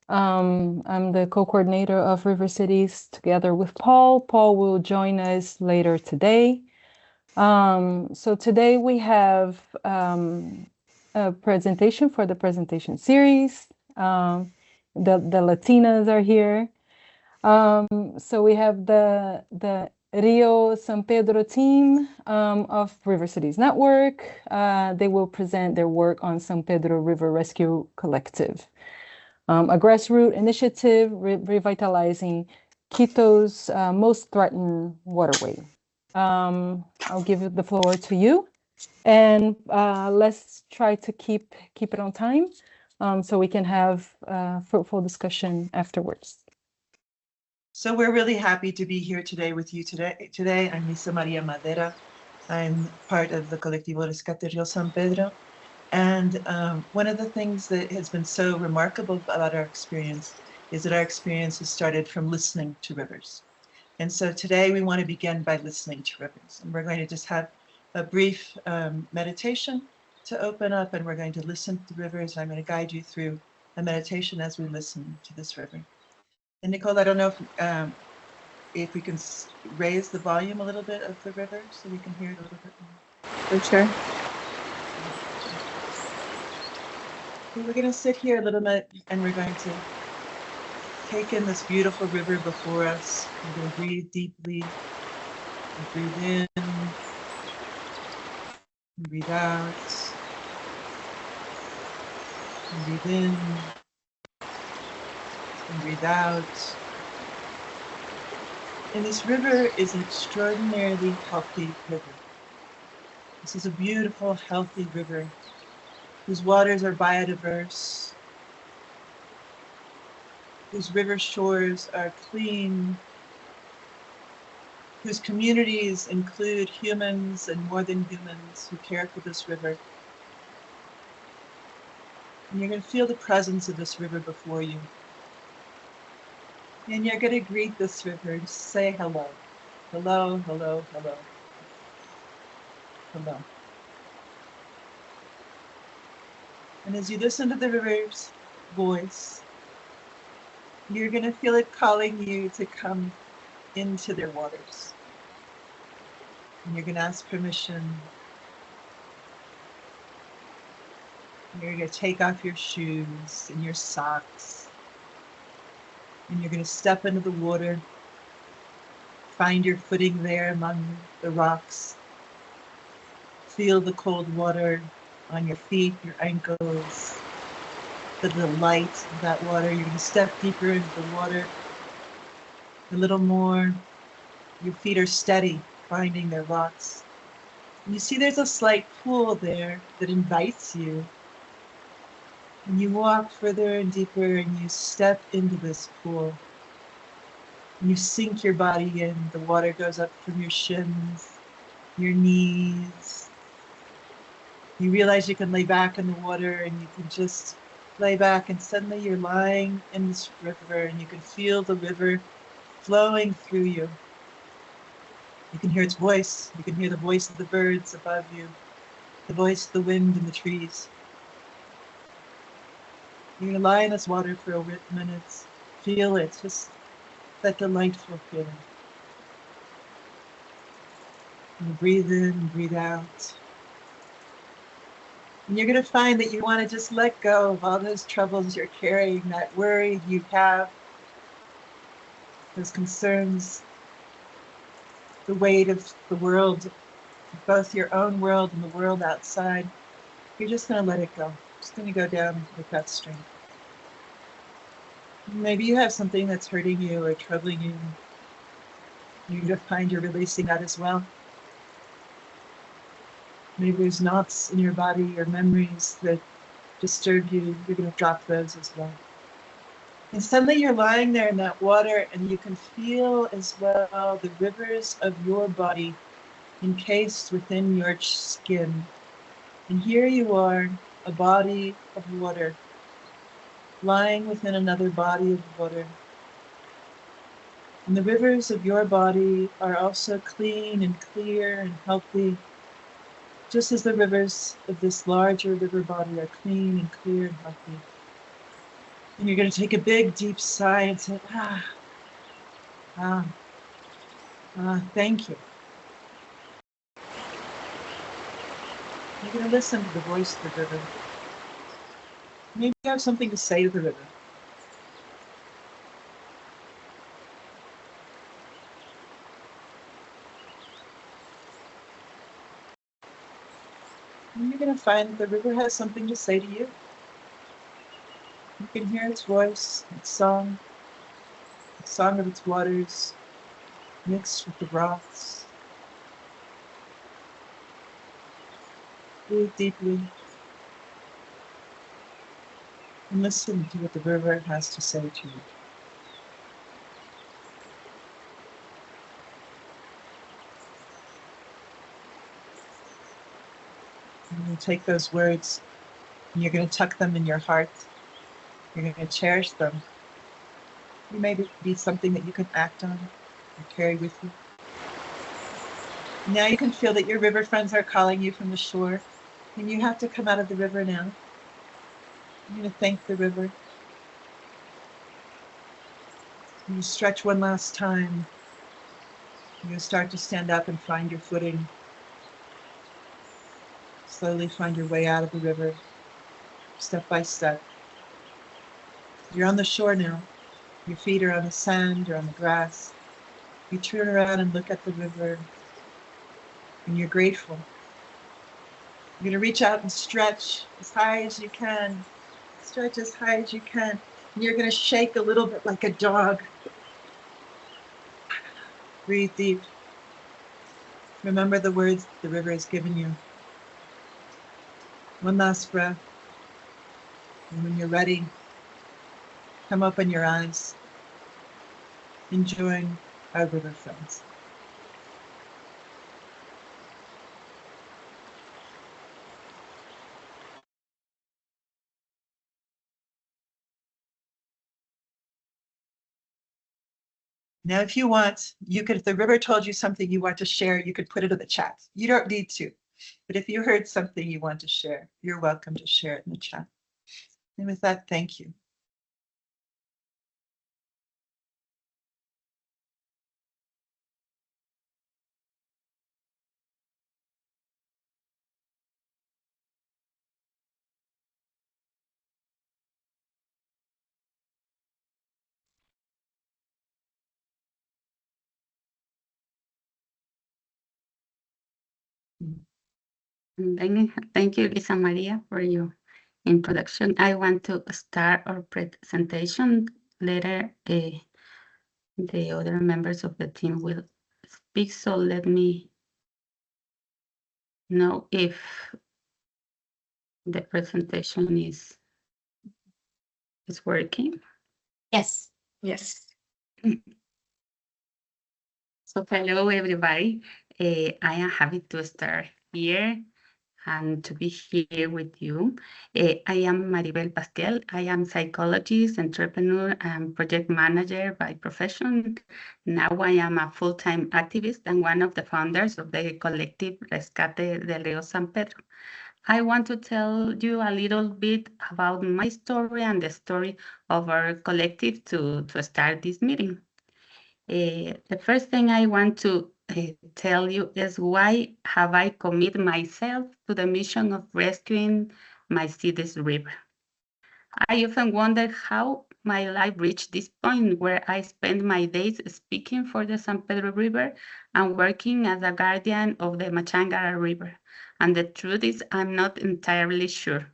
I'm the co-coordinator of River Cities together with Paul. Paul will join us later today. So today we have a presentation for the presentation series. The Latinas are here. So we have the Rio San Pedro team of River Cities Network. They will present their work on San Pedro River Rescue Collective, a grassroots initiative revitalizing Quito's most threatened waterway. I'll give the floor to you, and let's try to keep it on time so we can have fruitful discussion afterwards. So we're really happy to be here today with you today. I'm Lisa Maria Madera. I'm part of the Colectivo Rescate Rio San Pedro. And one of the things that has been so remarkable about our experience is that our experience has started from listening to rivers. And so today we want to begin by listening to rivers. And we're going to just have a brief meditation to open up, and we're going to listen to the rivers. I'm going to guide you through a meditation as we listen to this river. And Nicole, I don't know if we can raise the volume a little bit of the river so we can hear it a little bit more. For sure. We're going to sit here a little bit, and we're going to take in this beautiful river before us. We're going to breathe deeply. And breathe in. And breathe out. And breathe in. And breathe out. And this river is an extraordinarily healthy river. This is a beautiful, healthy river whose waters are biodiverse, whose river shores are clean, whose communities include humans and more than humans who care for this river. And you're going to feel the presence of this river before you. And you're going to greet this river and say hello. Hello, hello, hello. Hello. And as you listen to the river's voice, you're going to feel it calling you to come into their waters. And you're going to ask permission. And you're going to take off your shoes and your socks. And you're going to step into the water, find your footing there among the rocks. Feel the cold water on your feet, your ankles, the delight of that water. You're going to step deeper into the water, a little more. Your feet are steady, finding their rocks. And you see there's a slight pool there that invites you. And you walk further and deeper, and you step into this pool. And you sink your body in. The water goes up from your shins, your knees. You realize you can lay back in the water, and you can just lay back, and suddenly you're lying in this river, and you can feel the river flowing through you. You can hear its voice. You can hear the voice of the birds above you, the voice of the wind in the trees. You're going to lie in this water for a minute, feel it, just that delightful feeling. And breathe in and breathe out. And you're going to find that you want to just let go of all those troubles you're carrying, that worry you have, those concerns, the weight of the world, both your own world and the world outside. You're just going to let it go. Just going to go down with that stream. Maybe you have something that's hurting you or troubling you. You're going to find you're releasing that as well. Maybe there's knots in your body or memories that disturb you. You're going to drop those as well. And suddenly you're lying there in that water, and you can feel as well the rivers of your body encased within your skin. And here you are, a body of water, lying within another body of water. And the rivers of your body are also clean and clear and healthy, just as the rivers of this larger river body are clean and clear and healthy. And you're going to take a big, deep sigh and say, thank you. You're going to listen to the voice of the river. Maybe you have something to say to the river. And you're going to find that the river has something to say to you. You can hear its voice, its song of its waters mixed with the broths. Breathe deeply and listen to what the river has to say to you. And you take those words and you're going to tuck them in your heart. You're going to cherish them. It may be something that you can act on or carry with you. Now you can feel that your river friends are calling you from the shore, and you have to come out of the river now. You're going to thank the river. You stretch one last time. You're going to start to stand up and find your footing. Slowly find your way out of the river, step by step. You're on the shore now. Your feet are on the sand or on the grass. You turn around and look at the river, and you're grateful. You're going to reach out and stretch as high as you can. Stretch as high as you can. And you're going to shake a little bit like a dog. Breathe deep. Remember the words the river has given you. One last breath. And when you're ready, come open your eyes. Enjoying our river friends. Now, if you want, you could, if the river told you something you want to share, you could put it in the chat. You don't need to. But if you heard something you want to share, you're welcome to share it in the chat. And with that, thank you. Thank you, Lisa Maria, for your introduction. I want to start our presentation. Later, the other members of the team will speak, so let me know if the presentation is working. Yes. Yes. So hello, everybody. I am happy to start here and to be here with you. I am Maribel Pastel. I am psychologist, entrepreneur, and project manager by profession. Now I am a full-time activist and one of the founders of the collective Rescate del Río San Pedro. I want to tell you a little bit about my story and the story of our collective to start this meeting. The first thing I want to tell you is why have I committed myself to the mission of rescuing my city's river. I often wonder how my life reached this point where I spend my days speaking for the San Pedro River and working as a guardian of the Machangara River. And the truth is, I'm not entirely sure.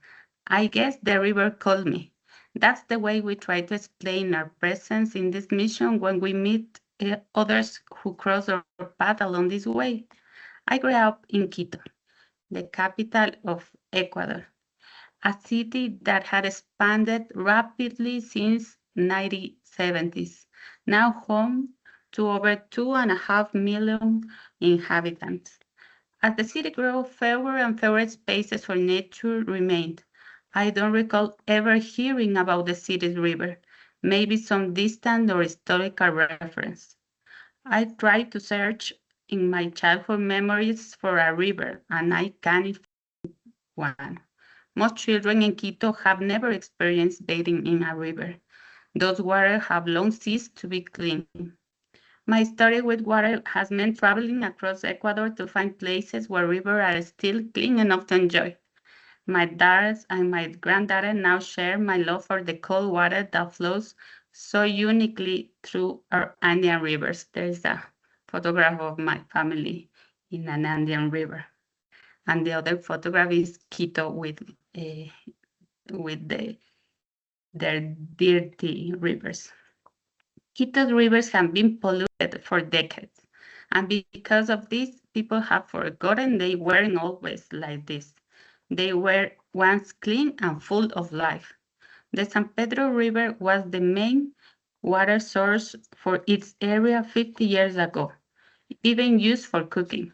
I guess the river called me. That's the way we try to explain our presence in this mission when we meet others who cross our path along this way. I grew up in Quito, the capital of Ecuador, a city that had expanded rapidly since 1970s, now home to over 2.5 million inhabitants. As the city grew, fewer and fewer spaces for nature remained. I don't recall ever hearing about the city's river, maybe some distant or historical reference. I tried to search in my childhood memories for a river, and I can't find one. Most children in Quito have never experienced bathing in a river. Those waters have long ceased to be clean. My story with water has meant traveling across Ecuador to find places where rivers are still clean enough to enjoy. My daughters and my granddaughter now share my love for the cold water that flows so uniquely through our Andean rivers. There's a photograph of my family in an Andean river. And the other photograph is Quito with their dirty rivers. Quito's rivers have been polluted for decades, and because of this, people have forgotten they weren't always like this. They were once clean and full of life. The San Pedro River was the main water source for its area 50 years ago, even used for cooking.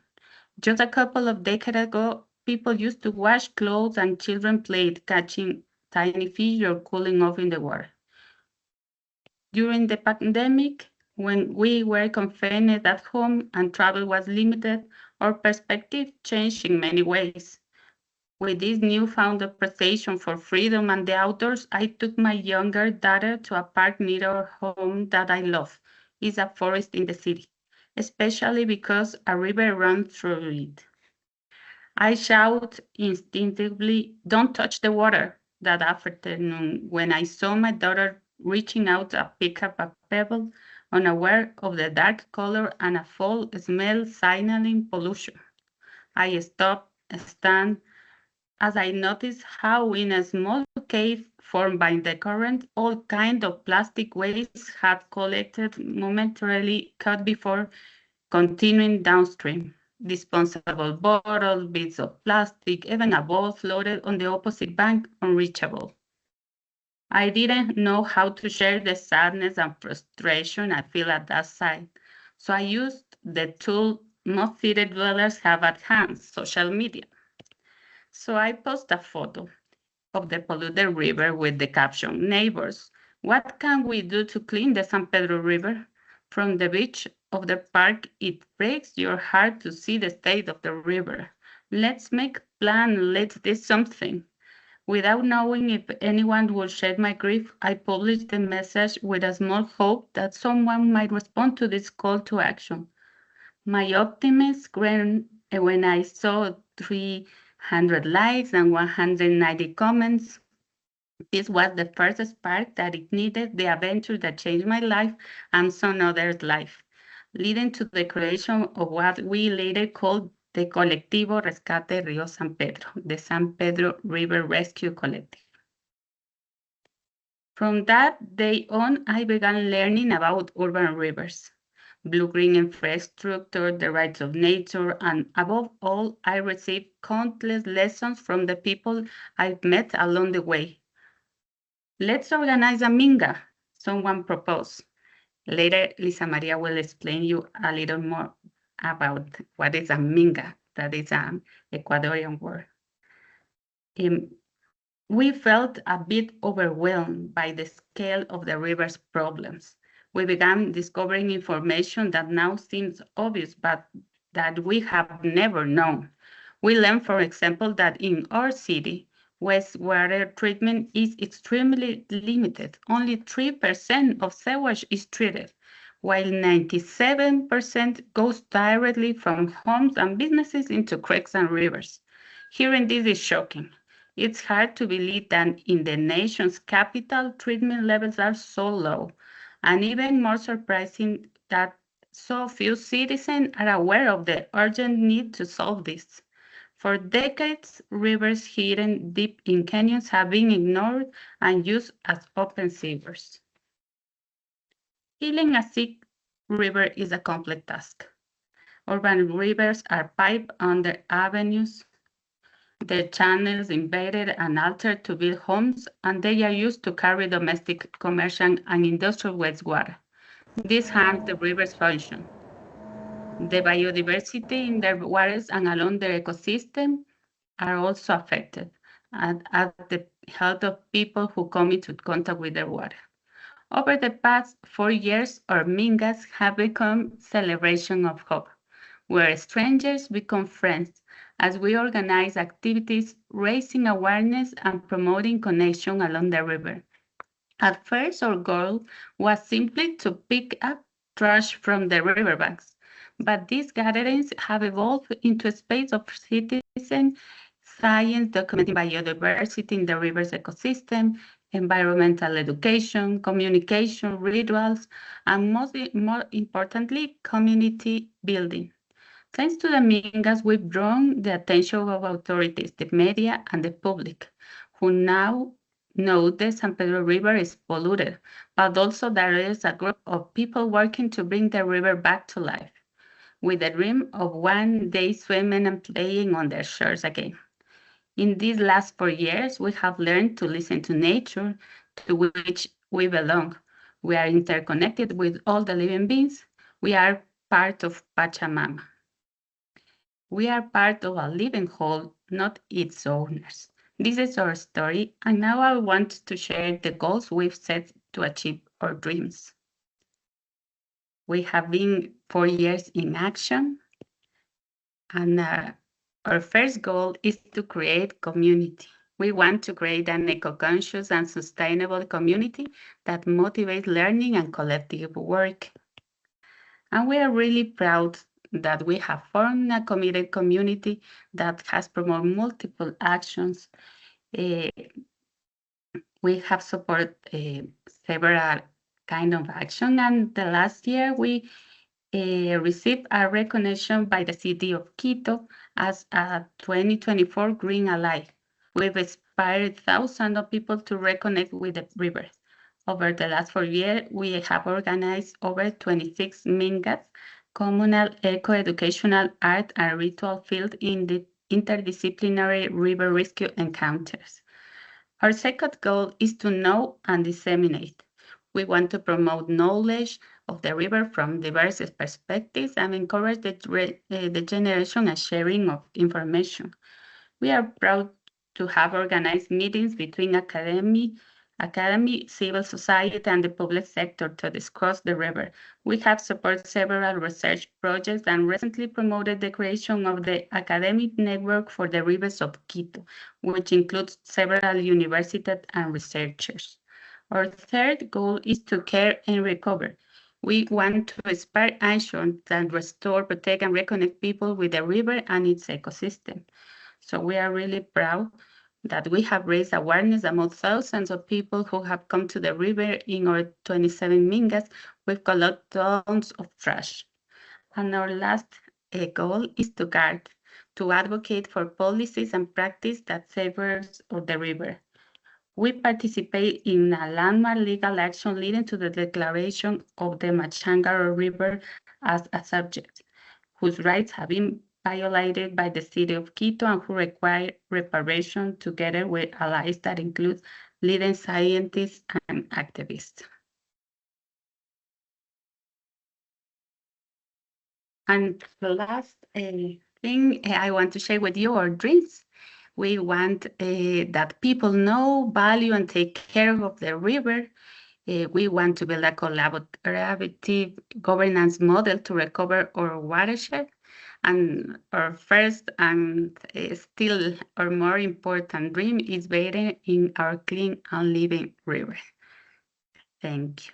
Just a couple of decades ago, people used to wash clothes and children played catching tiny fish or cooling off in the water. During the pandemic, when we were confined at home and travel was limited, our perspective changed in many ways. With this newfound appreciation for freedom and the outdoors, I took my younger daughter to a park near our home that I love. It's a forest in the city, especially because a river runs through it. I shout instinctively, "Don't touch the water," that afternoon when I saw my daughter reaching out to pick up a pebble, unaware of the dark color and a foul smell signaling pollution. I stopped, stand, as I noticed how in a small cave formed by the current, all kinds of plastic waste had collected momentarily cut before continuing downstream. Disposable bottles, bits of plastic, even a ball floated on the opposite bank, unreachable. I didn't know how to share the sadness and frustration I feel at that site, so I used the tool most city dwellers have at hand, social media. So I posted a photo of the polluted river with the caption, "Neighbors, what can we do to clean the San Pedro River?" From the beach of the park, it breaks your heart to see the state of the river. Let's make a plan, let's do something. Without knowing if anyone would share my grief, I published the message with a small hope that someone might respond to this call to action. My optimism grew when I saw 300 likes and 190 comments. This was the first spark that ignited the adventure that changed my life and some others' life, leading to the creation of what we later called the Colectivo Rescate Río San Pedro, the San Pedro River Rescue Collective. From that day on, I began learning about urban rivers, blue-green infrastructure, the rights of nature, and above all, I received countless lessons from the people I've met along the way. Let's organize a minga, someone proposed. Later, Lisa Maria will explain you a little more about what is a minga, that is an Ecuadorian word. We felt a bit overwhelmed by the scale of the river's problems. We began discovering information that now seems obvious, but that we have never known. We learned, for example, that in our city, wastewater treatment is extremely limited. Only 3% of sewage is treated, while 97% goes directly from homes and businesses into creeks and rivers. Hearing this is shocking. It's hard to believe that in the nation's capital, treatment levels are so low, and even more surprising that so few citizens are aware of the urgent need to solve this. For decades, rivers hidden deep in canyons have been ignored and used as open sewers. Healing a sick river is a complex task. Urban rivers are piped under avenues, their channels invaded and altered to build homes, and they are used to carry domestic, commercial, and industrial wastewater. This harms the river's function. The biodiversity in their waters and along their ecosystem are also affected, and as the health of people who come into contact with their water. Over the past 4 years, our mingas have become celebration of hope, where strangers become friends as we organize activities raising awareness and promoting connection along the river. At first, our goal was simply to pick up trash from the riverbanks, but these gatherings have evolved into a space of citizen science documenting biodiversity in the river's ecosystem, environmental education, communication, rituals, and more importantly, community building. Thanks to the Mingas, we've drawn the attention of authorities, the media, and the public, who now know the San Pedro River is polluted, but also there is a group of people working to bring the river back to life, with the dream of one day swimming and playing on their shores again. In these last 4 years, we have learned to listen to nature, to which we belong. We are interconnected with all the living beings. We are part of Pachamama. We are part of a living whole, not its owners. This is our story, and now I want to share the goals we've set to achieve our dreams. We have been 4 years in action, and our first goal is to create community. We want to create an eco-conscious and sustainable community that motivates learning and collective work. And we are really proud that we have formed a committed community that has promoted multiple actions. We have supported several kind of action, and the last year we received a recognition by the city of Quito as a 2024 Green Ally. We've inspired thousands of people to reconnect with the river. Over the last 4 years, we have organized over 26 mingas, communal eco-educational art and ritual field in the interdisciplinary river rescue encounters. Our second goal is to know and disseminate. We want to promote knowledge of the river from diverse perspectives and encourage the generation and sharing of information. We are proud to have organized meetings between academy, civil society, and the public sector to discuss the river. We have supported several research projects and recently promoted the creation of the academic network for the rivers of Quito, which includes several universities and researchers. Our third goal is to care and recover. We want to inspire action that restore, protect, and reconnect people with the river and its ecosystem. So we are really proud that we have raised awareness among thousands of people who have come to the river in our 27 mingas. We've collected tons of trash. And our last goal is to guard, to advocate for policies and practice that favors the river. We participate in a landmark legal action leading to the declaration of the Machangaro River as a subject, whose rights have been violated by the city of Quito and who require reparation together with allies that include leading scientists and activists. And the last thing I want to share with you are dreams. We want that people know, value, and take care of the river. We want to build a collaborative governance model to recover our watershed. And our first and still our more important dream is bathing in our clean and living river. Thank you.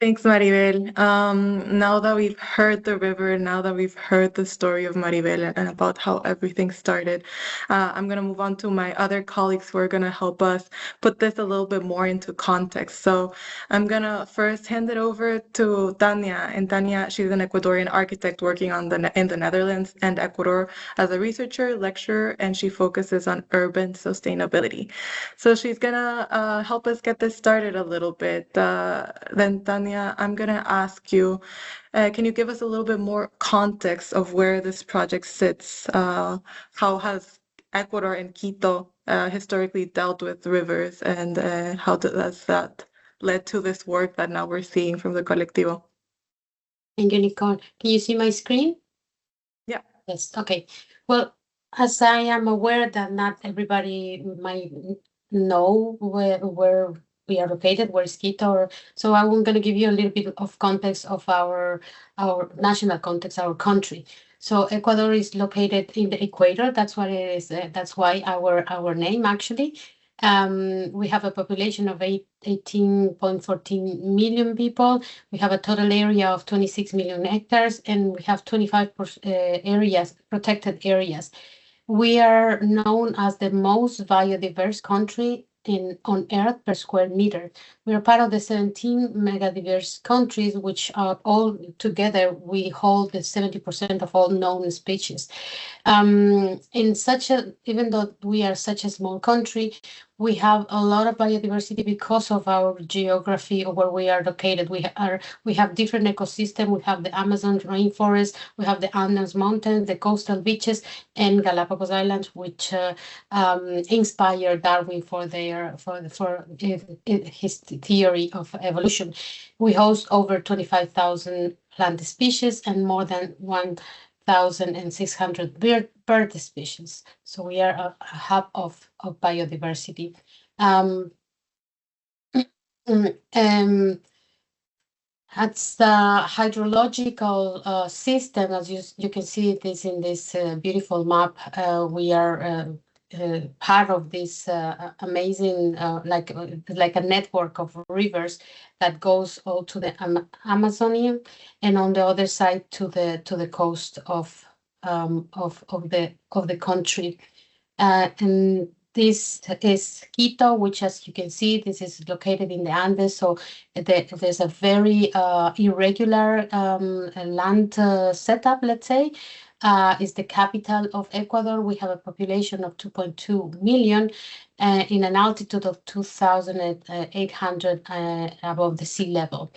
Thanks, Maribel. Now that we've heard the river, now that we've heard the story of Maribel and about how everything started, I'm going to move on to my other colleagues who are going to help us put this a little bit more into context. So I'm going to first hand it over to Tania. And Tania, she's an Ecuadorian architect working in the Netherlands and Ecuador as a researcher, lecturer, and she focuses on urban sustainability. So she's going to help us get this started a little bit. Then Tania, I'm going to ask you, can you give us a little bit more context of where this project sits? How has Ecuador and Quito historically dealt with rivers, and how does that led to this work that now we're seeing from the Colectivo? Thank you, Nicole. Can you see my screen? Yeah. Yes, okay. Well, as I am aware that not everybody might know where we are located, where is Quito, so I'm going to give you a little bit of context of our national context, our country. So Ecuador is located in the equator. That's what it is. That's why our name actually. We have a population of 18.14 million people. We have a total area of 26 million hectares, and we have 25 areas, protected areas. We are known as the most biodiverse country on Earth per square meter. We are part of the 17 megadiverse countries, which are all together, we hold the 70% of all known species. Even though we are such a small country, we have a lot of biodiversity because of our geography of where we are located. We have different ecosystems. We have the Amazon rainforest, we have the Andes Mountains, the coastal beaches, and Galapagos Islands, which inspired Darwin for his theory of evolution. We host over 25,000 plant species and more than 1,600 bird species. So we are a hub of biodiversity. That's the hydrological system. As you can see this in this beautiful map. We are part of this amazing, like a network of rivers that goes all to the Amazonian, and on the other side to the coast of the country. And this is Quito, which, as you can see, this is located in the Andes. So there's a very irregular land setup, let's say. Is the capital of Ecuador. We have a population of 2.2 million in an altitude of 2,800 above the sea level.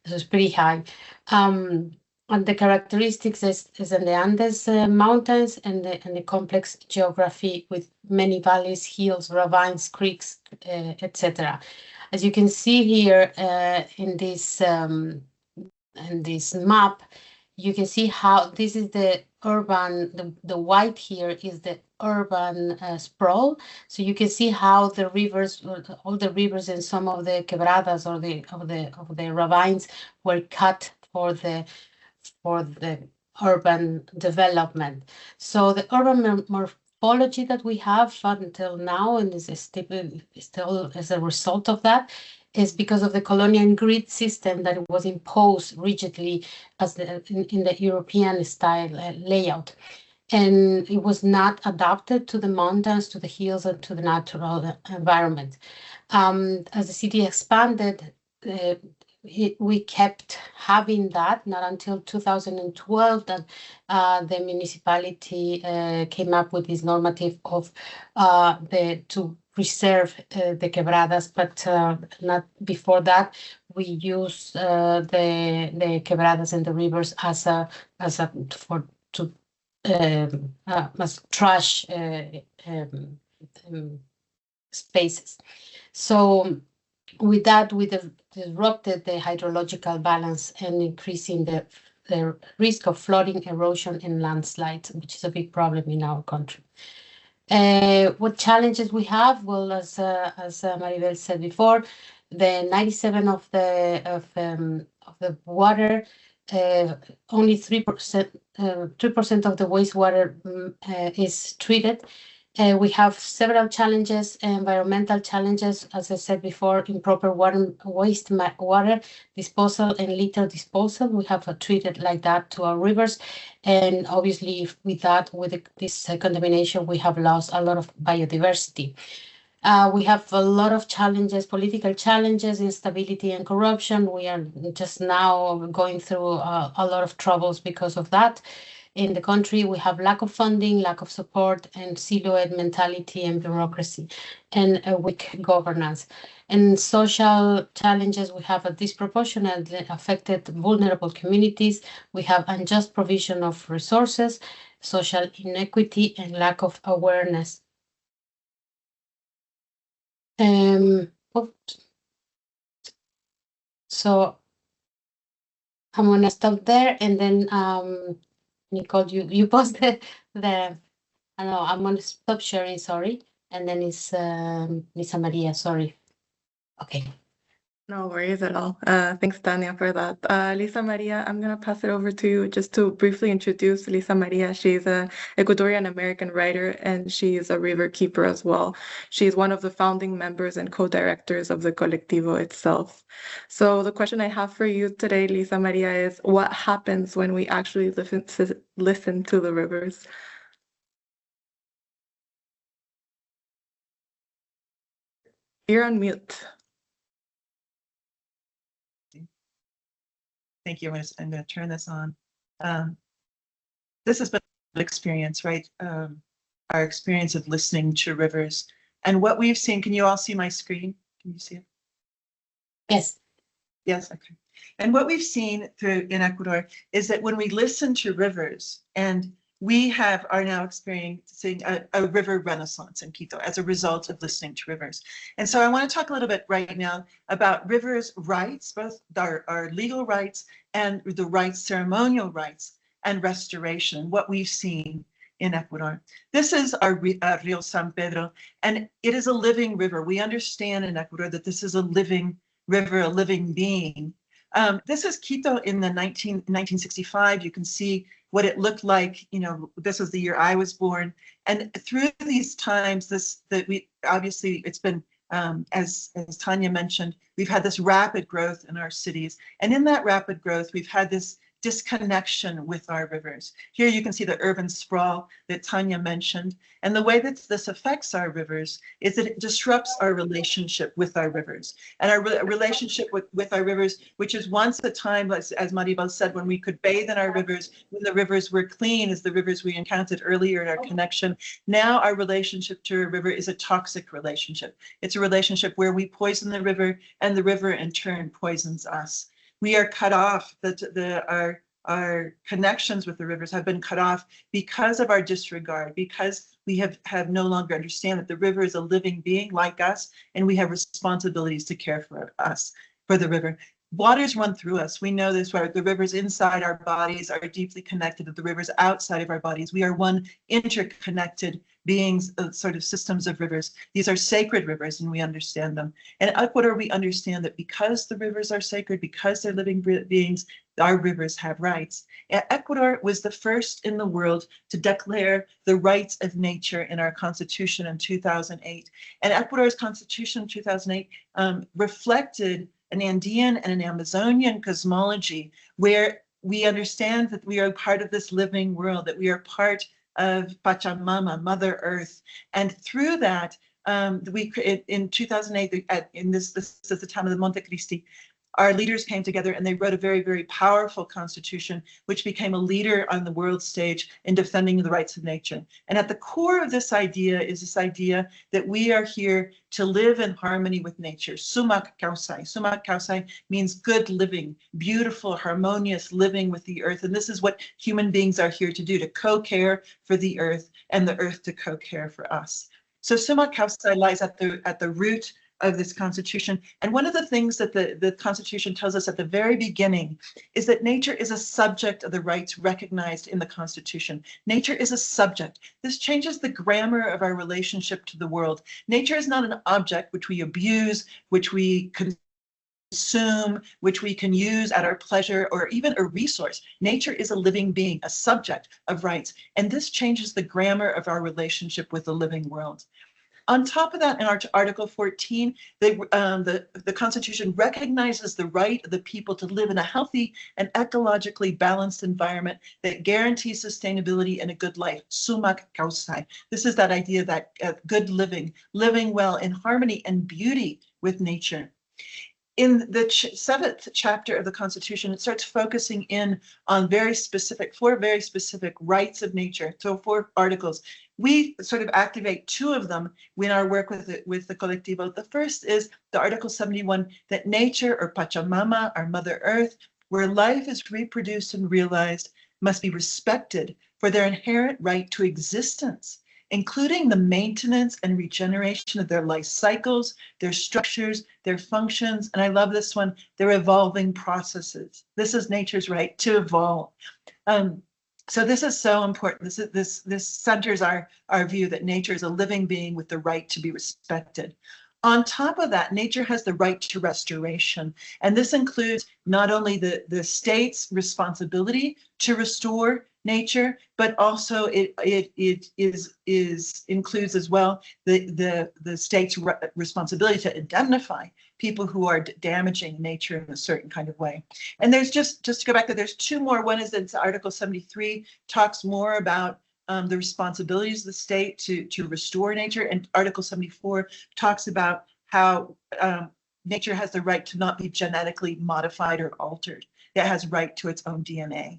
So it's pretty high. And the characteristics is in the Andes mountains and the complex geography with many valleys, hills, ravines, creeks, etc. As you can see here in this map, you can see how this is the urban, the white here is the urban sprawl. So you can see how the rivers, all the rivers and some of the quebradas or the ravines were cut for the urban development. So the urban morphology that we have until now, and is still as a result of that, is because of the colonial grid system that was imposed rigidly as in the European style layout. And it was not adapted to the mountains, to the hills, and to the natural environment. As the city expanded, we kept having that, not until 2012 that the municipality came up with this normative of to preserve the quebradas, but not before that. We use the quebradas and the rivers as trash spaces. So with that, we disrupted the hydrological balance and increasing the risk of flooding, erosion, and landslides, which is a big problem in our country. What challenges we have? Well, as Maribel said before, the 97% of the water, only 3% of the wastewater is treated. We have several challenges, environmental challenges, as I said before, improper wastewater disposal and litter disposal. We have treated like that to our rivers. And obviously with that, with this contamination, we have lost a lot of biodiversity. We have a lot of challenges, political challenges, instability and corruption. We are just now going through a lot of troubles because of that. In the country, we have lack of funding, lack of support, and siloed mentality and bureaucracy, and a weak governance. And social challenges, we have a disproportionately affected vulnerable communities. We have unjust provision of resources, social inequity, and lack of awareness. So I'm gonna stop there, and then Nicole, you post the I know I'm gonna stop sharing, sorry, and then it's Lisa Maria, sorry. Okay. No worries at all. Thanks, Tanya, for that. Lisa Maria, I'm going to pass it over to you just to briefly introduce Lisa Maria. She's an Ecuadorian American writer, and she is a river keeper as well. She's one of the founding members and co-directors of the Colectivo itself. So the question I have for you today, Lisa Maria, is what happens when we actually listen to the rivers? You're on mute. Thank you. I'm going to turn this on. This has been an experience, right? Our experience of listening to rivers. And what we've seen, can you all see my screen? Can you see it? Yes. Yes, okay. And what we've seen in Ecuador is that when we listen to rivers, and we are now experiencing a river renaissance in Quito as a result of listening to rivers. And so I want to talk a little bit right now about rivers' rights, both our legal rights and the rights, ceremonial rights, and restoration, what we've seen in Ecuador. This is our Rio San Pedro, and it is a living river. We understand in Ecuador that this is a living river, a living being. This is Quito in the 1965. You can see what it looked like. You know, this was the year I was born. And through these times, obviously it's been, as Tanya mentioned, we've had this rapid growth in our cities. And in that rapid growth, we've had this disconnection with our rivers. Here you can see the urban sprawl that Tanya mentioned. And the way that this affects our rivers is that it disrupts our relationship with our rivers. And our relationship with our rivers, which is once a time, as Maribel said, when we could bathe in our rivers, when the rivers were clean, as the rivers we encountered earlier in our connection. Now our relationship to a river is a toxic relationship. It's a relationship where we poison the river, and the river in turn poisons us. We are cut off, our connections with the rivers have been cut off because of our disregard, because we have no longer understand that the river is a living being like us, and we have responsibilities to care for us, for the river. Waters run through us. We know this, right? The rivers inside our bodies are deeply connected to the rivers outside of our bodies. We are one interconnected beings, sort of systems of rivers. These are sacred rivers, and we understand them. In Ecuador, we understand that because the rivers are sacred, because they're living beings, our rivers have rights. Ecuador was the first in the world to declare the rights of nature in our constitution in 2008. And Ecuador's constitution in 2008 reflected an Andean and an Amazonian cosmology where we understand that we are part of this living world, that we are part of Pachamama, Mother Earth. And through that, in 2008, this is the time of the Monte Cristi, our leaders came together and they wrote a very, very powerful constitution, which became a leader on the world stage in defending the rights of nature. And at the core of this idea is this idea that we are here to live in harmony with nature. Sumak kausai. Sumak kausai means good living, beautiful, harmonious living with the earth. And this is what human beings are here to do, to co-care for the earth and the earth to co-care for us. So Sumak kausai lies at the root of this constitution. And one of the things that the constitution tells us at the very beginning is that nature is a subject of the rights recognized in the constitution. Nature is a subject. This changes the grammar of our relationship to the world. Nature is not an object which we abuse, which we consume, which we can use at our pleasure, or even a resource. Nature is a living being, a subject of rights. And this changes the grammar of our relationship with the living world. On top of that, in Article 14, the Constitution recognizes the right of the people to live in a healthy and ecologically balanced environment that guarantees sustainability and a good life. Sumak kausai. This is that idea that good living, living well in harmony and beauty with nature. In the 7th chapter of the Constitution, it starts focusing in on four very specific rights of nature. So 4 articles. We sort of activate 2 of them in our work with the Colectivo. The first is the Article 71, that nature, or Pachamama, our Mother Earth, where life is reproduced and realized, must be respected for their inherent right to existence, including the maintenance and regeneration of their life cycles, their structures, their functions, and I love this one, their evolving processes. This is nature's right to evolve. So this is so important. This centers our view that nature is a living being with the right to be respected. On top of that, nature has the right to restoration. And this includes not only the state's responsibility to restore nature, but also it includes as well the state's responsibility to indemnify people who are damaging nature in a certain kind of way. And there's just to go back there, there's two more. One is that Article 73 talks more about the responsibilities of the state to restore nature, and Article 74 talks about how nature has the right to not be genetically modified or altered. It has right to its own DNA.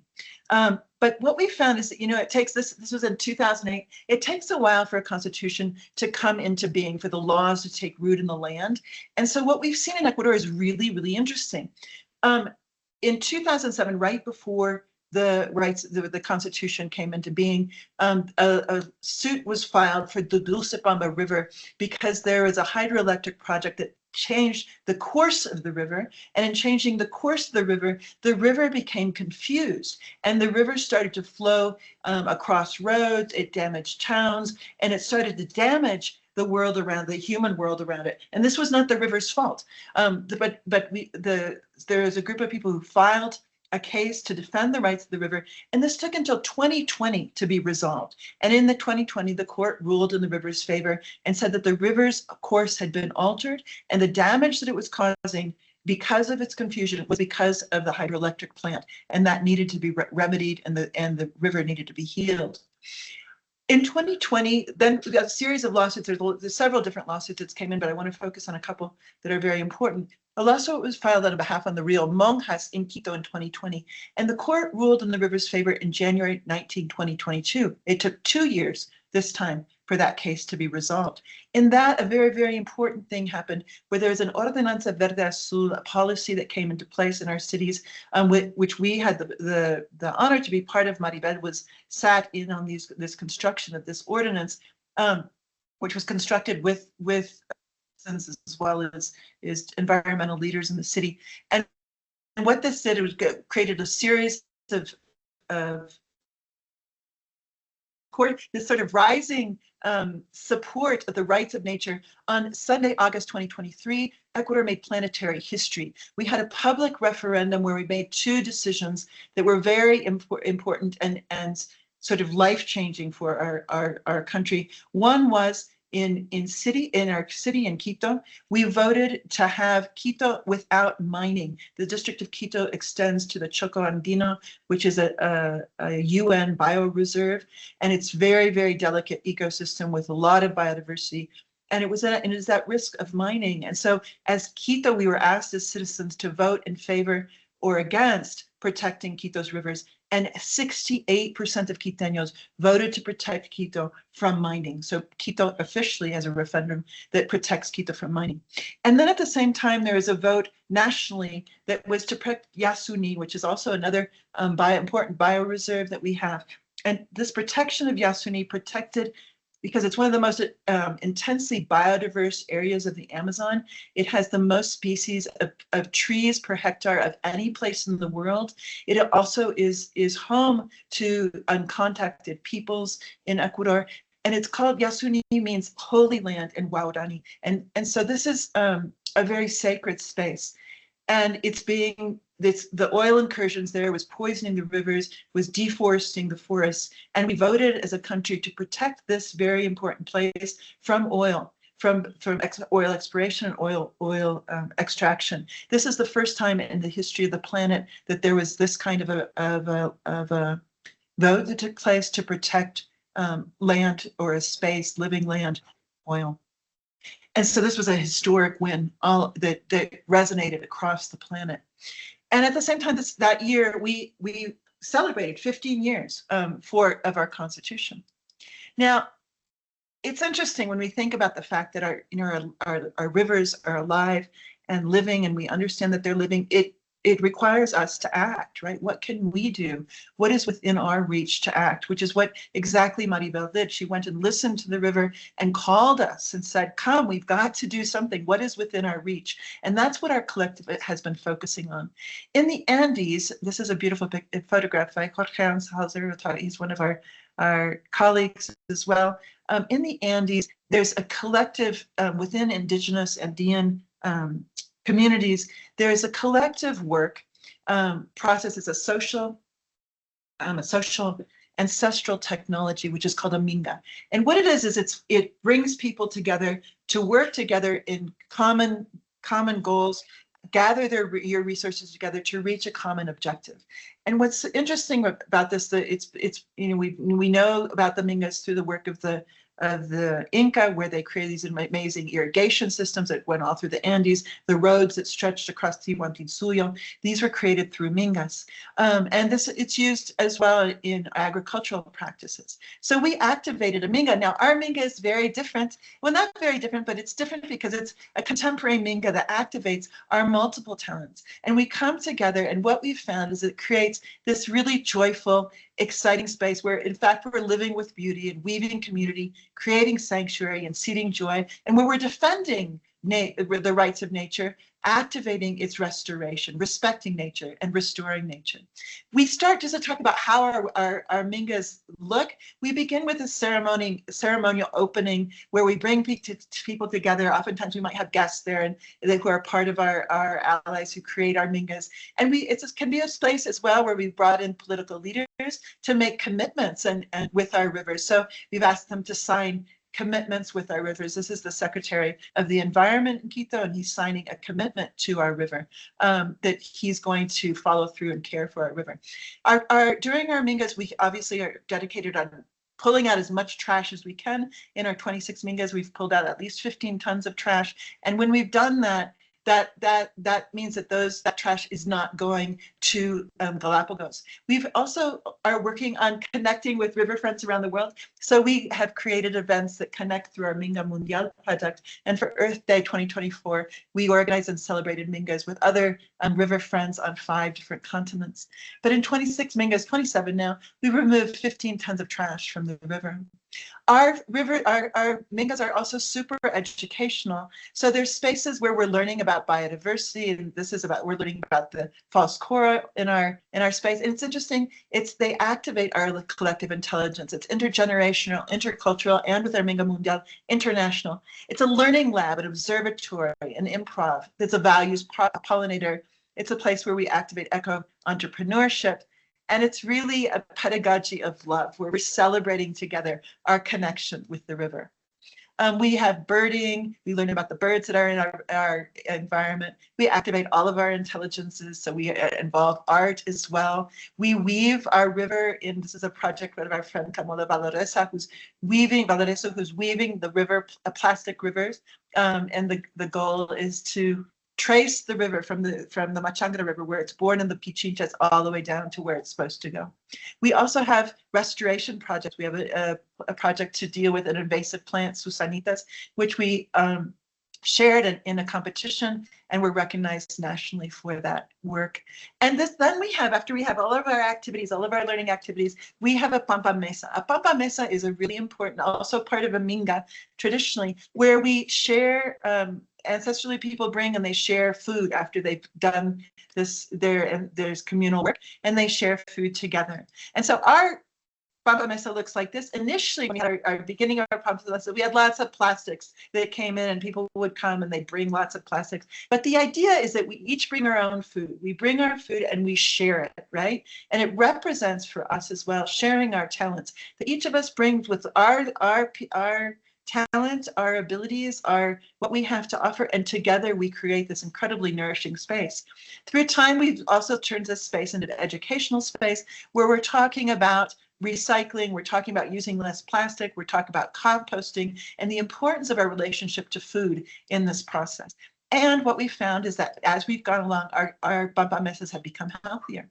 But what we found is that, it takes this was in 2008, it takes a while for a constitution to come into being, for the laws to take root in the land. And so what we've seen in Ecuador is really, really interesting. In 2007, right before the Constitution came into being, a suit was filed for the Dulcebamba River because there was a hydroelectric project that changed the course of the river. And in changing the course of the river became confused, and the river started to flow across roads. It damaged towns, and it started to damage the world around, the human world around it. And this was not the river's fault. There was a group of people who filed a case to defend the rights of the river, and this took until 2020 to be resolved. And in the 2020, the court ruled in the river's favor and said that the river's course had been altered, and the damage that it was causing because of its confusion was because of the hydroelectric plant, and that needed to be remedied, and the river needed to be healed. In 2020, then we got a series of lawsuits. There's several different lawsuits that came in, but I want to focus on a couple that are very important. A lawsuit was filed on behalf of the Rio Monjas in Quito in 2020, and the court ruled in the river's favor in January 19, 2022. It took 2 years this time for that case to be resolved. In that, a very, very important thing happened, where there was an Ordenanza Verde Azul, a policy that came into place in our cities, which we had the honor to be part of. Maribel sat in on this construction of this ordinance, which was constructed with as well as environmental leaders in the city. And what this did, it was created a series of this sort of rising support of the rights of nature. On Sunday, August 2023, Ecuador made planetary history. We had a public referendum where we made 2 decisions that were very important and sort of life-changing for our country. One was in our city in Quito, we voted to have Quito without mining. The district of Quito extends to the Choco Andino, which is a UN bioreserve, and it's very, very delicate ecosystem with a lot of biodiversity. And it is at risk of mining. And so as Quito, we were asked as citizens to vote in favor or against protecting Quito's rivers. And 68% of Quiteños voted to protect Quito from mining. So Quito officially has a referendum that protects Quito from mining. And then at the same time, there is a vote nationally that was to protect Yasuni, which is also another important bioreserve that we have. And this protection of Yasuni protected because it's one of the most intensely biodiverse areas of the Amazon. It has the most species of trees per hectare of any place in the world. It also is home to uncontacted peoples in Ecuador. And it's called, Yasuni means holy land in Guarani. And so this is a very sacred space. And the oil incursions there was poisoning the rivers, was deforesting the forests. And we voted as a country to protect this very important place from oil, from oil exploration and oil extraction. This is the first time in the history of the planet that there was this kind of a vote that took place to protect land or a space, living land, oil. And so this was a historic win that resonated across the planet. And at the same time, that year, we celebrated 15 years of our Constitution. Now, it's interesting when we think about the fact that our rivers are alive and living, and we understand that they're living. It requires us to act, right? What can we do? What is within our reach to act? Which is what exactly Maribel did. She went and listened to the river and called us and said, come, we've got to do something. What is within our reach? And that's what our collective has been focusing on. In the Andes, this is a beautiful photograph by Jorge Ansalzer. He's one of our colleagues as well. in the Andes, there's a collective within indigenous Andean communities, there is a collective work process. It's a social ancestral technology, which is called a minga. And what it is it brings people together to work together in common goals, gather your resources together to reach a common objective. And what's interesting about this, that it's we know about the mingas through the work of the Inca, where they created these amazing irrigation systems that went all through the Andes, the roads that stretched across Tihuantinsuyo. These were created through mingas. And it's used as well in agricultural practices. So we activated a minga. Now, our minga is very different. Well, not very different, but it's different because it's a contemporary minga that activates our multiple talents. And we come together, and what we've found is it creates this really joyful, exciting space where, in fact, we're living with beauty and weaving community, creating sanctuary and seeding joy, and where we're defending the rights of nature, activating its restoration, respecting nature and restoring nature. We start just to talk about how our mingas look. We begin with a ceremonial opening where we bring people together. Oftentimes we might have guests there and who are part of our allies who create our mingas. And it can be a place as well where we've brought in political leaders to make commitments and with our rivers. So we've asked them to sign commitments with our rivers. This is the Secretary of the Environment in Quito, and he's signing a commitment to our river that he's going to follow through and care for our river. During our mingas, we obviously are dedicated on pulling out as much trash as we can. In our 26 mingas, we've pulled out at least 15 tons of trash. And when we've done that, that means that that trash is not going to Galapagos. We've also are working on connecting with river friends around the world. So we have created events that connect through our Minga Mundial project. And for Earth Day 2024, we organized and celebrated mingas with other river friends on 5 different continents. But in 26 mingas, 27 now, we removed 15 tons of trash from the river. Our mingas are also super educational. So there's spaces where we're learning about biodiversity, and we're learning about the false coral in our space. And it's interesting, they activate our collective intelligence. It's intergenerational, intercultural, and with our Minga Mundial, international. It's a learning lab, an observatory, an improv. It's a values pollinator. It's a place where we activate eco-entrepreneurship. And it's really a pedagogy of love where we're celebrating together our connection with the river. We have birding. We learn about the birds that are in our environment. We activate all of our intelligences. So we involve art as well. We weave our river in. This is a project of our friend Camila Valoresa, who's weaving the river, plastic rivers. And the goal is to trace the river from the Machangara River, where it's born in the Pichinchas, all the way down to where it's supposed to go. We also have restoration projects. We have a project to deal with an invasive plant, Susanitas, which we shared in a competition, and we're recognized nationally for that work. And then we have, after we have all of our activities, all of our learning activities, we have a Pampa Mesa. A Pampa Mesa is a really important, also part of a Minga traditionally, where we share ancestrally people bring and they share food after they've done there's communal work, and they share food together. And so our Pampa Mesa looks like this. Initially, when we had our beginning of our Pampa Mesa, we had lots of plastics that came in, and people would come and they'd bring lots of plastics. But the idea is that we each bring our own food. We bring our food and we share it, right? And it represents for us as well, sharing our talents that each of us brings with our talent, our abilities, what we have to offer, and together we create this incredibly nourishing space. Through time, we've also turned this space into an educational space where we're talking about recycling, we're talking about using less plastic, we're talking about composting, and the importance of our relationship to food in this process. And what we found is that as we've gone along, our Pampa Mesas have become healthier.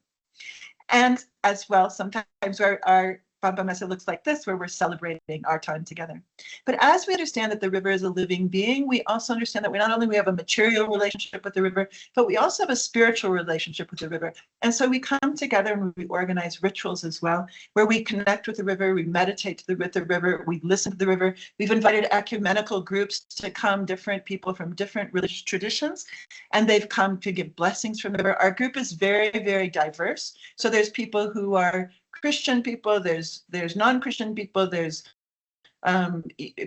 And as well, sometimes our Pampa Mesa looks like this, where we're celebrating our time together. But as we understand that the river is a living being, we also understand that we not only have a material relationship with the river, but we also have a spiritual relationship with the river. And so we come together and we organize rituals as well, where we connect with the river, we meditate with the river, we listen to the river. We've invited ecumenical groups to come, different people from different religious traditions, and they've come to give blessings from the river. Our group is very, very diverse. So there's people who are Christian people, there's non-Christian people, there's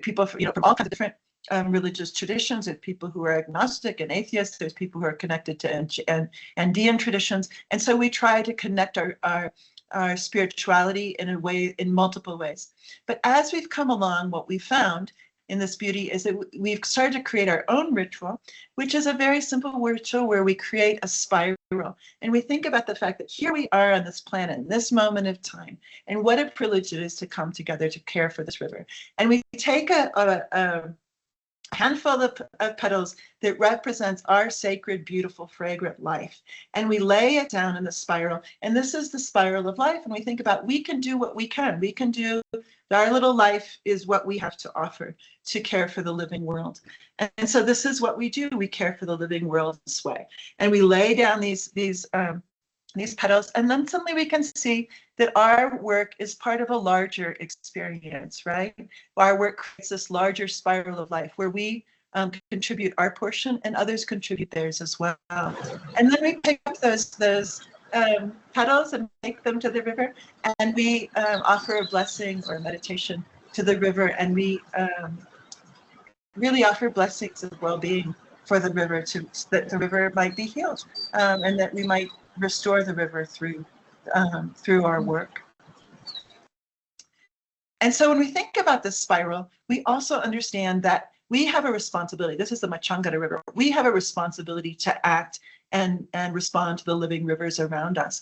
people from all kinds of different religious traditions. There's people who are agnostic and atheists. There's people who are connected to Andean traditions. And so we try to connect our spirituality in multiple ways. But as we've come along, what we found in this beauty is that we've started to create our own ritual, which is a very simple ritual where we create a spiral. And we think about the fact that here we are on this planet, in this moment of time, and what a privilege it is to come together to care for this river. And we take a handful of petals that represents our sacred, beautiful, fragrant life. And we lay it down in the spiral. And this is the spiral of life. And we think about, we can do what we can. We can do, our little life is what we have to offer to care for the living world. And so this is what we do. We care for the living world this way. And we lay down these petals, and then suddenly we can see that our work is part of a larger experience, right? Our work creates this larger spiral of life where we contribute our portion and others contribute theirs as well. And then we pick up those petals and take them to the river, and we offer a blessing or a meditation to the river, and we really offer blessings of well-being for the river, that the river might be healed, and that we might restore the river through our work. And so when we think about this spiral, we also understand that we have a responsibility. This is the Machangara River. We have a responsibility to act and respond to the living rivers around us.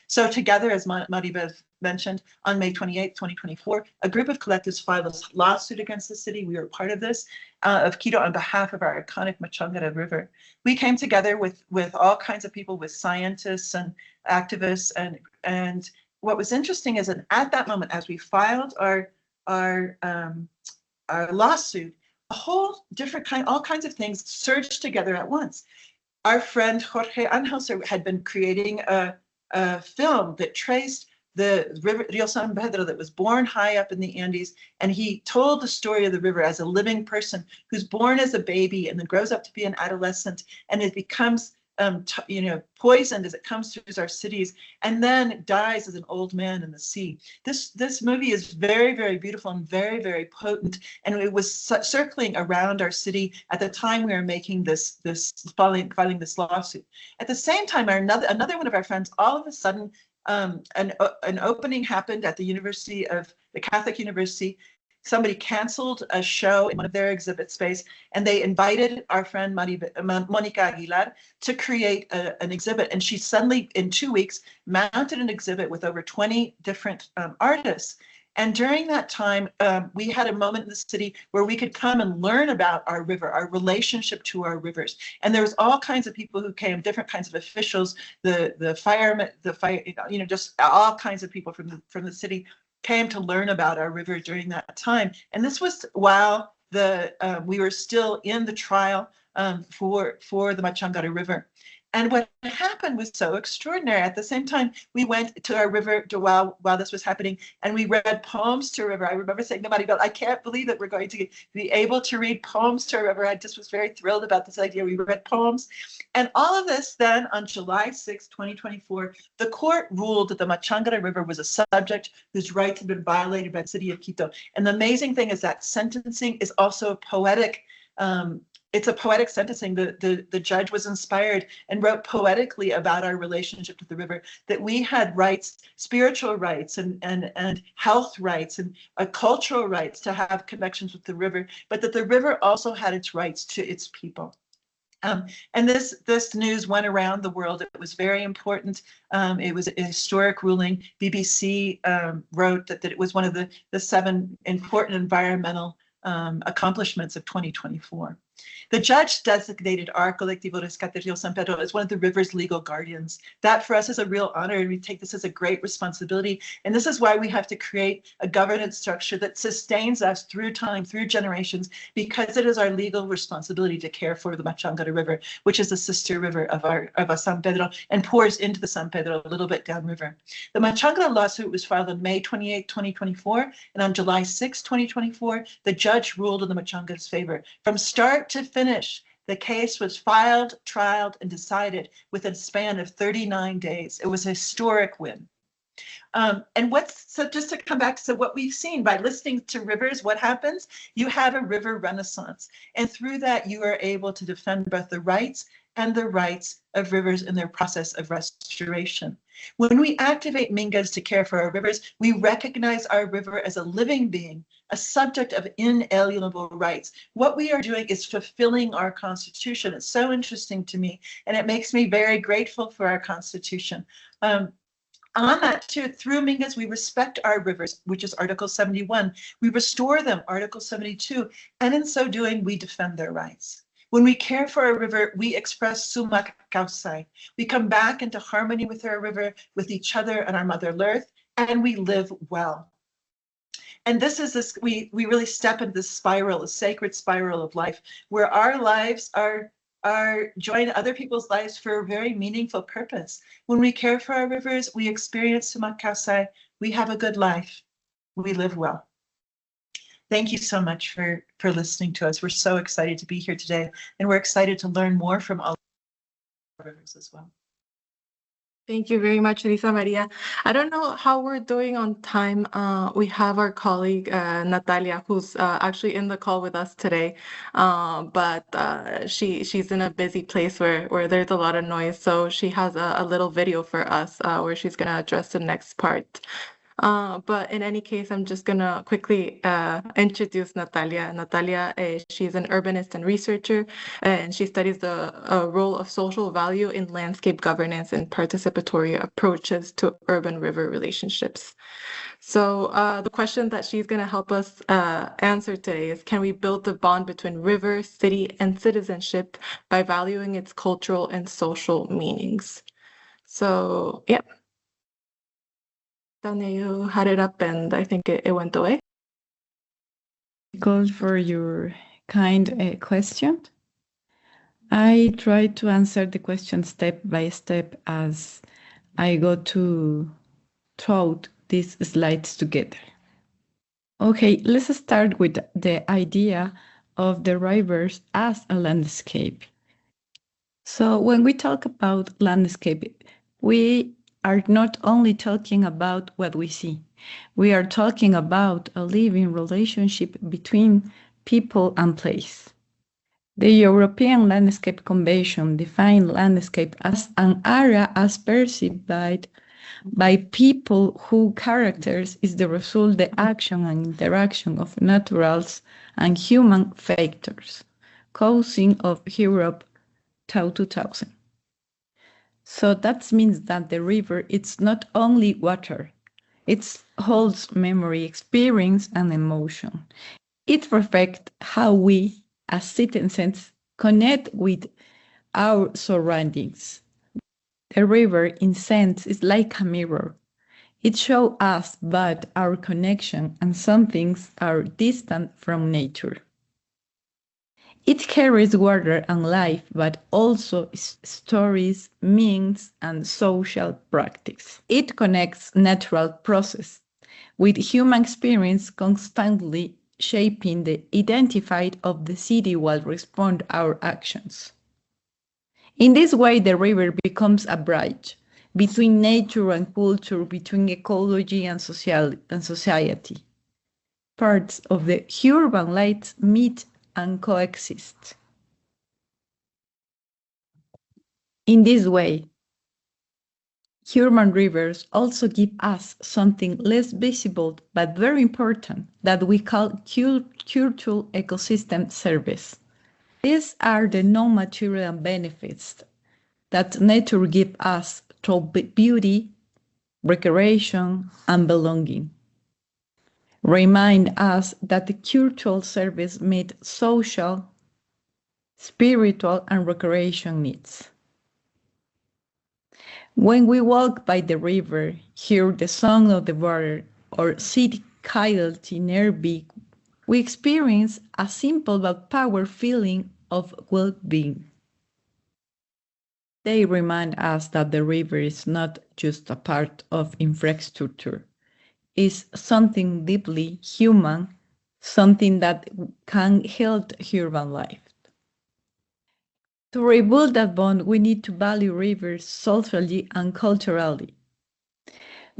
So together, as Maribel mentioned, on May 28, 2024, a group of collectives filed a lawsuit against the city. We were part of this, of Quito, on behalf of our iconic Machangara River. We came together with all kinds of people, with scientists and activists, and what was interesting is that at that moment, as we filed our lawsuit, all kinds of things surged together at once. Our friend Jorge Angelser had been creating a film that traced the river Rio San Pedro that was born high up in the Andes, and he told the story of the river as a living person who's born as a baby and then grows up to be an adolescent, and it becomes poisoned as it comes through our cities, and then dies as an old man in the sea. This movie is very, very beautiful and very, very potent, and it was circling around our city at the time we were making filing this lawsuit. At the same time, another one of our friends, all of a sudden, an opening happened at the Catholic University. Somebody canceled a show in one of their exhibit space, and they invited our friend Monica Aguilar to create an exhibit. And she suddenly, in 2 weeks, mounted an exhibit with over 20 different artists. And during that time, we had a moment in the city where we could come and learn about our river, our relationship to our rivers. And there was all kinds of people who came, different kinds of officials, the firemen, just all kinds of people from the city came to learn about our river during that time. And this was while we were still in the trial for the Machangara River. And what happened was so extraordinary. At the same time, we went to our river while this was happening, and we read poems to a river. I remember saying to Maribel, I can't believe that we're going to be able to read poems to a river. I just was very thrilled about this idea. We read poems. And all of this then, on July 6, 2024, the court ruled that the Machangara River was a subject whose rights had been violated by the city of Quito. And the amazing thing is that sentencing is also a poetic it's a poetic sentencing. The judge was inspired and wrote poetically about our relationship to the river, that we had rights, spiritual rights and health rights and cultural rights to have connections with the river, but that the river also had its rights to its people. And this news went around the world. It was very important. It was a historic ruling. BBC wrote that it was one of the 7 important environmental accomplishments of 2024. The judge designated our Colectivo Rescate Rio San Pedro as one of the river's legal guardians. That for us is a real honor, and we take this as a great responsibility. And this is why we have to create a governance structure that sustains us through time, through generations, because it is our legal responsibility to care for the Machangara River, which is the sister river of San Pedro and pours into the San Pedro a little bit downriver. The Machangara lawsuit was filed on May 28, 2024, and on July 6, 2024, the judge ruled in the Machangara's favor. From start to finish, the case was filed, trialed, and decided within a span of 39 days. It was a historic win. And so just to come back, so what we've seen by listening to rivers, what happens? You have a river renaissance. And through that, you are able to defend both the rights and the rights of rivers in their process of restoration. When we activate Mingas to care for our rivers, we recognize our river as a living being, a subject of inalienable rights. What we are doing is fulfilling our Constitution. It's so interesting to me, and it makes me very grateful for our Constitution. On that too, through Mingas, we respect our rivers, which is Article 71. We restore them, Article 72, and in so doing, we defend their rights. When we care for a river, we express sumak kausai. We come back into harmony with our river, with each other and our Mother Earth, and we live well. And we really step into this spiral, a sacred spiral of life, where our lives are join other people's lives for a very meaningful purpose. When we care for our rivers, we experience sumak kausai. We have a good life. We live well. Thank you so much for listening to us. We're so excited to be here today, and we're excited to learn more from all rivers as well. Thank you very much, Lisa Maria. I don't know how we're doing on time. We have our colleague, Natalia, who's actually in the call with us today. But she's in a busy place where there's a lot of noise. So she has a little video for us where she's going to address the next part. But in any case, I'm just going to quickly introduce Natalia. Natalia, she's an urbanist and researcher, and she studies the role of social value in landscape governance and participatory approaches to urban river relationships. So the question that she's going to help us answer today is, can we build the bond between river, city, and citizenship by valuing its cultural and social meanings? So, yeah. Tanya, you had it up and I think it went away. Thank you for your kind question. I try to answer the question step by step as I go to throw these slides together. Okay, let's start with the idea of the rivers as a landscape. So when we talk about landscape, we are not only talking about what we see. We are talking about a living relationship between people and place. The European Landscape Convention defined landscape as an area as perceived by people whose characters is the result, the action and interaction of naturals and human factors, causing of Europe 2000. So that means that the river, it's not only water, it holds memory, experience, and emotion. It reflects how we, as citizens, connect with our surroundings. The river, in sense, is like a mirror. It shows us but our connection, and some things are distant from nature. It carries water and life, but also stories, meanings, and social practice. It connects natural process with human experience, constantly shaping the identity of the city while respond our actions. In this way, the river becomes a bridge between nature and culture, between ecology and society. Parts of the urban life meet and coexist. In this way, urban rivers also give us something less visible but very important that we call cultural ecosystem service. These are the non-material benefits that nature gives us through beauty, recreation, and belonging. Remind us that the cultural service meets social, spiritual, and recreation needs. When we walk by the river, hear the song of the water, or see coyote nearby, we experience a simple but powerful feeling of well-being. They remind us that the river is not just a part of infrastructure. It's something deeply human, something that can help urban life. To rebuild that bond, we need to value rivers socially and culturally.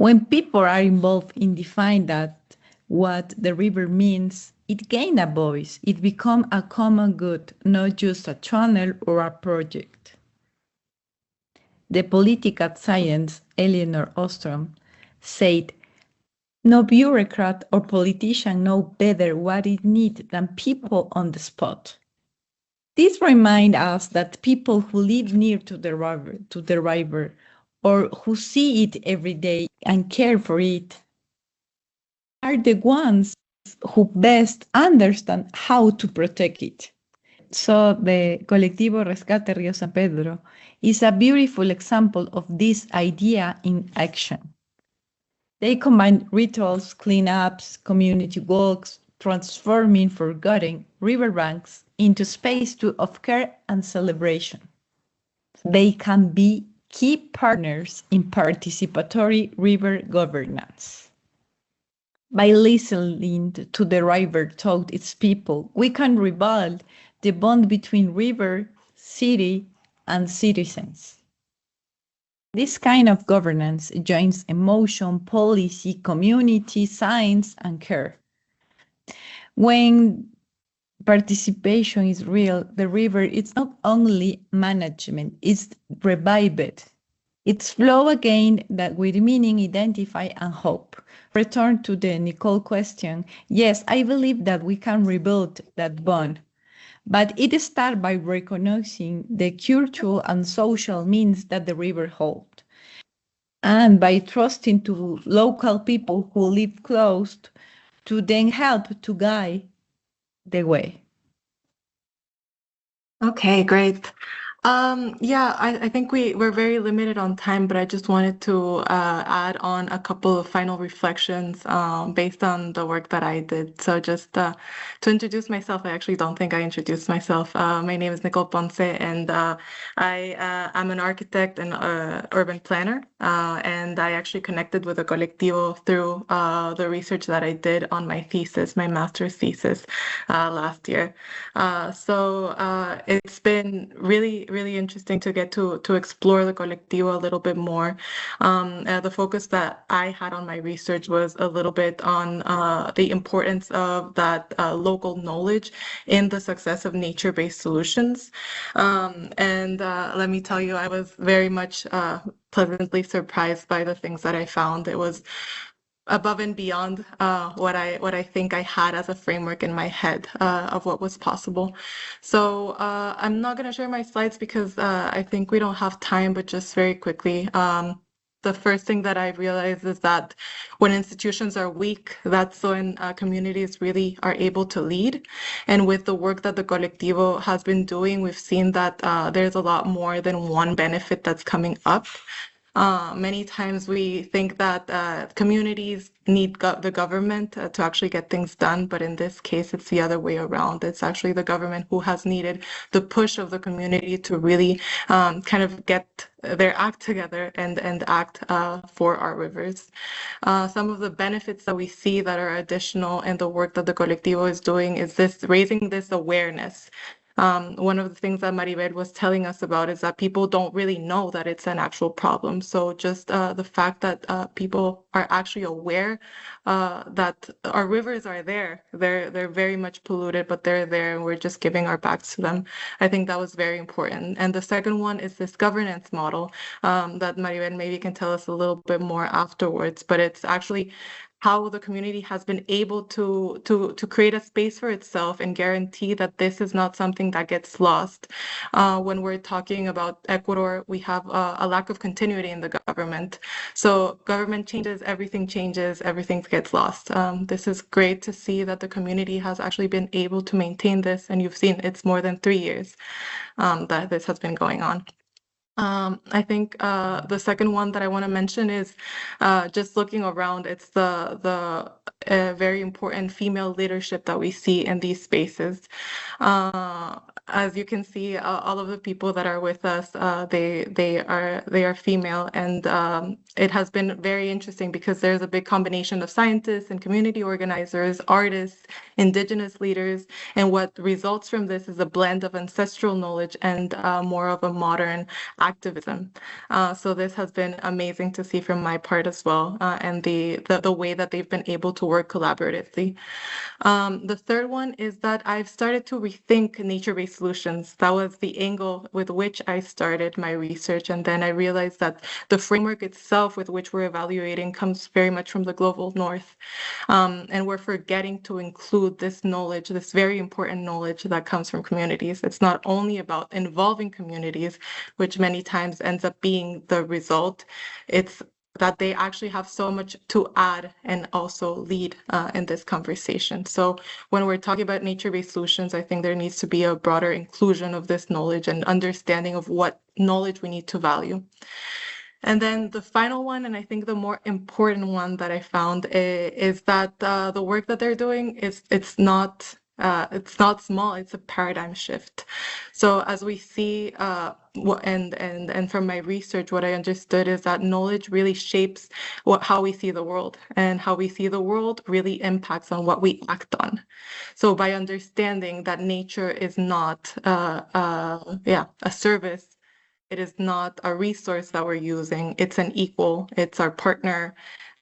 When people are involved in defining that what the river means, it gains a voice. It becomes a common good, not just a channel or a project. The political science, Eleanor Ostrom, said, no bureaucrat or politician know better what it needs than people on the spot. This reminds us that people who live near to the river, or who see it every day and care for it, are the ones who best understand how to protect it. So the Colectivo Rescate Río San Pedro is a beautiful example of this idea in action. They combine rituals, cleanups, community walks, transforming forgotten riverbanks into space of care and celebration. They can be key partners in participatory river governance. By listening to the river talk its people, we can rebuild the bond between river, city, and citizens. This kind of governance joins emotion, policy, community, science, and care. When participation is real, the river is not only management, it's revived. It's flow again that with meaning, identify, and hope. Return to the Nicole question. Yes, I believe that we can rebuild that bond, but it starts by recognizing the cultural and social means that the river holds, and by trusting to local people who live close to then help to guide the way. Okay, great. Yeah, I think we're very limited on time, but I just wanted to add on a couple of final reflections based on the work that I did. So just to introduce myself, I actually don't think I introduced myself. My name is Nicole Ponce, and I'm an architect and urban planner, and I actually connected with the Colectivo through the research that I did on my thesis, my master's thesis last year. So it's been really interesting to get to explore the Colectivo a little bit more. The focus that I had on my research was a little bit on the importance of that local knowledge in the success of nature-based solutions. And let me tell you, I was very much pleasantly surprised by the things that I found. It was above and beyond what I think I had as a framework in my head of what was possible. So I'm not going to share my slides because I think we don't have time, but just very quickly. The first thing that I realized is that when institutions are weak, that's when communities really are able to lead. And with the work that the Colectivo has been doing, we've seen that there's a lot more than one benefit that's coming up. Many times we think that communities need the government to actually get things done, but in this case, it's the other way around. It's actually the government who has needed the push of the community to really kind of get their act together and act for our rivers. Some of the benefits that we see that are additional in the work that the Colectivo is doing is raising this awareness. One of the things that Maribel was telling us about is that people don't really know that it's an actual problem. So just the fact that people are actually aware that our rivers are there. They're very much polluted, but they're there and we're just giving our backs to them. I think that was very important. And the second one is this governance model that Maribel maybe can tell us a little bit more afterwards, but it's actually how the community has been able to create a space for itself and guarantee that this is not something that gets lost. When we're talking about Ecuador, we have a lack of continuity in the government. So government changes, everything gets lost. This is great to see that the community has actually been able to maintain this, and you've seen it's more than 3 years that this has been going on. I think the second one that I want to mention is just looking around. It's the very important female leadership that we see in these spaces. As you can see, all of the people that are with us, they are female, and it has been very interesting because there's a big combination of scientists and community organizers, artists, indigenous leaders, and what results from this is a blend of ancestral knowledge and more of a modern activism. So this has been amazing to see from my part as well, and the way that they've been able to work collaboratively. The third one is that I've started to rethink nature-based solutions. That was the angle with which I started my research. And then I realized that the framework itself with which we're evaluating comes very much from the global north. And we're forgetting to include this knowledge, this very important knowledge that comes from communities. It's not only about involving communities, which many times ends up being the result. It's that they actually have so much to add and also lead in this conversation. So when we're talking about nature-based solutions, I think there needs to be a broader inclusion of this knowledge and understanding of what knowledge we need to value. And then the final one, and I think the more important one that I found is that the work that they're doing it's not small, it's a paradigm shift. So as we see, and from my research, what I understood is that knowledge really shapes how we see the world, and how we see the world really impacts on what we act on. So by understanding that nature is not a service, it is not a resource that we're using, it's an equal, it's our partner,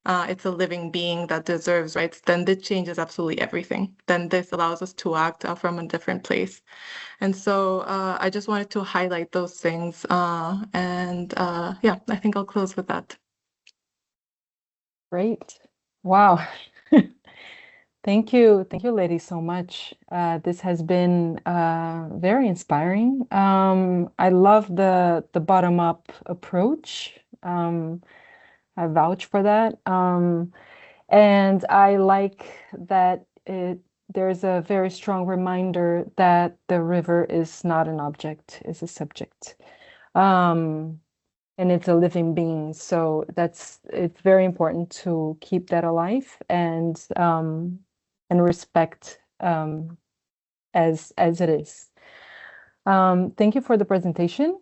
it's a living being that deserves rights, then this changes absolutely everything. Then this allows us to act from a different place. And so I just wanted to highlight those things. I think I'll close with that. Great. Wow. Thank you, ladies, so much. This has been very inspiring. I love the bottom-up approach. I vouch for that. And I like that there's a very strong reminder that the river is not an object, it's a subject. And it's a living being. So it's very important to keep that alive and respect as it is. Thank you for the presentation.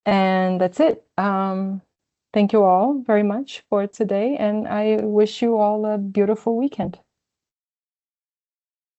And that's it. Thank you all very much for today, and I wish you all a beautiful weekend.